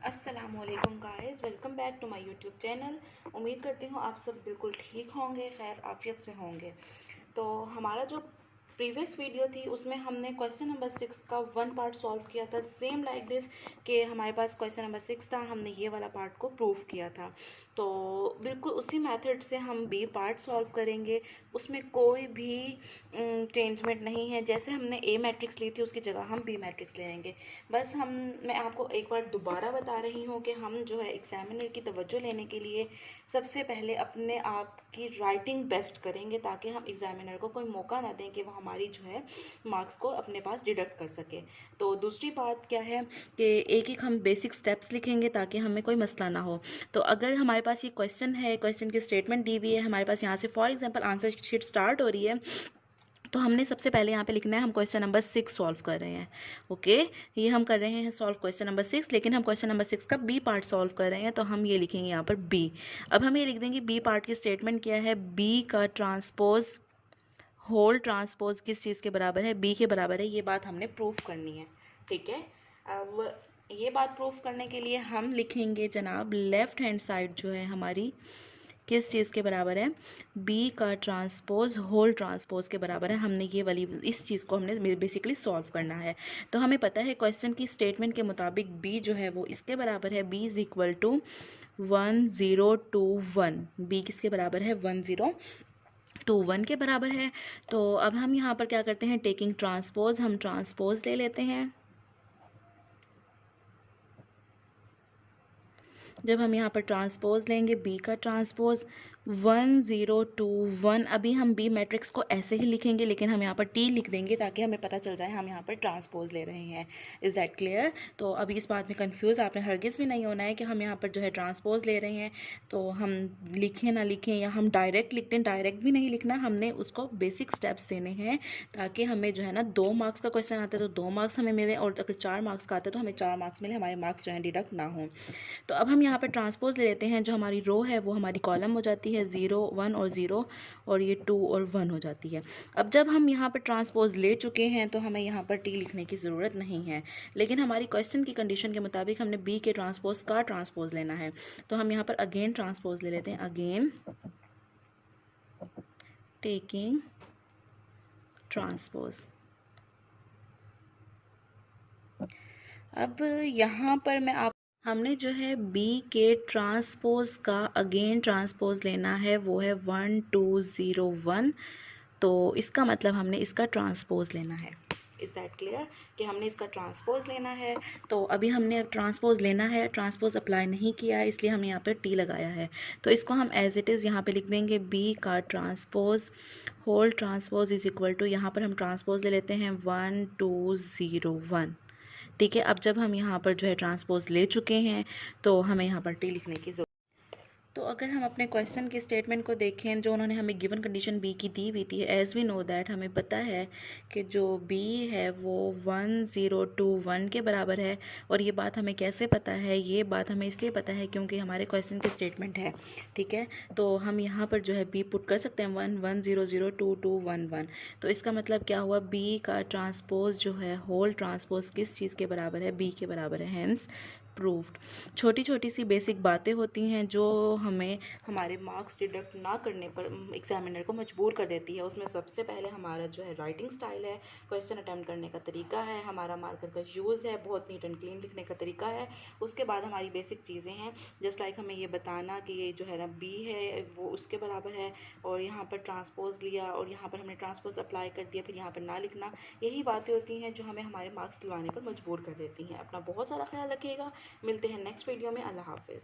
अस्सलामुअलैकुम guys, welcome back to my YouTube channel. उम्मीद करती हूँ आप सब बिल्कुल ठीक होंगे, खैर आफियत से होंगे। तो हमारा जो प्रीवियस वीडियो थी उसमें हमने क्वेश्चन नंबर 6 का वन पार्ट सॉल्व किया था, सेम लाइक दिस कि हमारे पास क्वेश्चन नंबर 6 था, हमने ये वाला पार्ट को प्रूव किया था। तो बिल्कुल उसी मेथड से हम बी पार्ट सॉल्व करेंगे। उसमें कोई भी चेंजमेंट नहीं है। जैसे हमने ए मैट्रिक्स ली थी उसकी जगह हम बी मैट्रिक्स ले लेंगे। बस मैं आपको एक बार दोबारा बता रही हूँ कि हम जो है एग्जामिनर की तवज्जो लेने के लिए सबसे पहले अपने आप की राइटिंग बेस्ट करेंगे, ताकि हम एग्जामिनर को कोई मौका ना दें कि वो हमारी जो है मार्क्स को अपने पास डिडक्ट कर सके। तो दूसरी बात क्या है कि एक एक हम बेसिक स्टेप्स लिखेंगे ताकि हमें कोई मसला ना हो। तो अगर हमारे पास ये क्वेश्चन है, क्वेश्चन की स्टेटमेंट दी हुई है हमारे पास, यहाँ से for example answer sheet start हो रही है, तो हमने सबसे पहले यहाँ पे लिखना है हम क्वेश्चन नंबर 6 सॉल्व कर रहे हैं। ओके, ये हम कर रहे हैं सॉल्व क्वेश्चन नंबर 6, लेकिन हम क्वेश्चन नंबर 6 का बी पार्ट सॉल्व कर रहे हैं, तो हम ये लिखेंगे यहाँ पर बी। अब हम ये लिख देंगे बी पार्ट की स्टेटमेंट क्या है, बी का ट्रांसपोज होल ट्रांसपोज किस चीज़ के बराबर है, बी के बराबर है। ये बात हमने प्रूफ करनी है, ठीक है। अब ये बात प्रूफ करने के लिए हम लिखेंगे जनाब लेफ्ट हैंड साइड जो है हमारी किस चीज़ के बराबर है, बी का ट्रांसपोज होल ट्रांसपोज के बराबर है। हमने ये वाली इस चीज़ को हमने बेसिकली सॉल्व करना है। तो हमें पता है क्वेश्चन की स्टेटमेंट के मुताबिक बी जो है वो इसके बराबर है, B is equal to 1021। B किसके बराबर है, 1021 के बराबर है। तो अब हम यहाँ पर क्या करते हैं, टेकिंग ट्रांसपोज, हम ट्रांसपोज ले लेते हैं। जब हम यहाँ पर ट्रांसपोज लेंगे बी का ट्रांसपोज 1021, अभी हम बी मैट्रिक्स को ऐसे ही लिखेंगे, लेकिन हम यहाँ पर टी लिख देंगे ताकि हमें पता चल जाए हम यहाँ पर ट्रांसपोज ले रहे हैं। Is that clear? तो अभी इस बात में कंफ्यूज आपने हरगिज़ भी नहीं होना है कि हम यहाँ पर जो है ट्रांसपोज ले रहे हैं तो हम लिखें ना लिखें, या हम डायरेक्ट लिखते हैं, डायरेक्ट भी नहीं लिखना, हमने उसको बेसिक स्टेप्स देने हैं ताकि हमें जो है ना 2 मार्क्स का क्वेश्चन आता है तो 2 मार्क्स हमें मिले, और अगर 4 मार्क्स का आता है तो हमें 4 मार्क्स मिले, हमारे मार्क्स जो है डिडक्ट ना हो। तो अब हम यहाँ पर ट्रांसपोज ले लेते हैं, जो हमारी रो है वो हमारी कॉलम हो जाती है, 0 1 और 0, और ये 2 और 1 हो जाती है। अब जब हम यहाँ पर ट्रांसपोज ले चुके हैं तो हमें यहाँ पर टी लिखने की ज़रूरत नहीं है, लेकिन हमारी क्वेश्चन की कंडीशन के मुताबिक हमने बी के ट्रांसपोज का ट्रांसपोज लेना है। तो हम यहाँ पर अगेन ट्रांसपोज ले लेते हैं, अगेन टेकिंग ट्रांसपोज। अब यहाँ पर हमने जो है बी के ट्रांसपोज का अगेन ट्रांसपोज लेना है, वो है 1201। तो इसका मतलब हमने इसका ट्रांसपोज लेना है। इज़ दैट क्लियर कि हमने इसका ट्रांसपोज लेना है। तो अभी हमने ट्रांसपोज लेना है, ट्रांसपोज अप्लाई नहीं किया है, इसलिए हमने यहाँ पर टी लगाया है। तो इसको हम एज इट इज़ यहाँ पे लिख देंगे, बी का transpose whole transpose is equal to, यहाँ पर हम ट्रांसपोज ले लेते हैं 1201। ठीक है। अब जब हम यहाँ पर जो है ट्रांसपोज ले चुके हैं तो हमें यहाँ पर टी लिखने की ज़रूरत। तो अगर हम अपने क्वेश्चन की स्टेटमेंट को देखें जो उन्होंने हमें गिवन कंडीशन बी की दी हुई थी, एज वी नो दैट हमें पता है कि जो बी है वो 1021 के बराबर है। और ये बात हमें कैसे पता है, ये बात हमें इसलिए पता है क्योंकि हमारे क्वेश्चन की स्टेटमेंट है। ठीक है, तो हम यहाँ पर जो है बी पुट कर सकते हैं 11002211। तो इसका मतलब क्या हुआ, बी का ट्रांसपोज जो है होल ट्रांसपोज किस चीज़ के बराबर है, बी के बराबर है, हैंस प्रूव्ड। छोटी छोटी सी बेसिक बातें होती हैं जो हमें हमारे मार्क्स डिडक्ट ना करने पर एग्जामिनर को मजबूर कर देती है। उसमें सबसे पहले हमारा जो है राइटिंग स्टाइल है, क्वेश्चन अटैम्प्ट करने का तरीका है, हमारा मार्कर का यूज़ है, बहुत नीट एंड क्लीन लिखने का तरीका है। उसके बाद हमारी बेसिक चीज़ें हैं, जस्ट लाइक हमें ये बताना कि ये जो है ना बी है वो उसके बराबर है, और यहाँ पर ट्रांसपोज लिया और यहाँ पर हमने ट्रांसपोज अप्लाई कर दिया, फिर यहाँ पर ना लिखना। यही बातें होती हैं जो हमें हमारे मार्क्स दिलवाने पर मजबूर कर देती हैं। अपना बहुत सारा ख्याल रखिएगा, मिलते हैं नेक्स्ट वीडियो में। अल्लाह हाफिज़।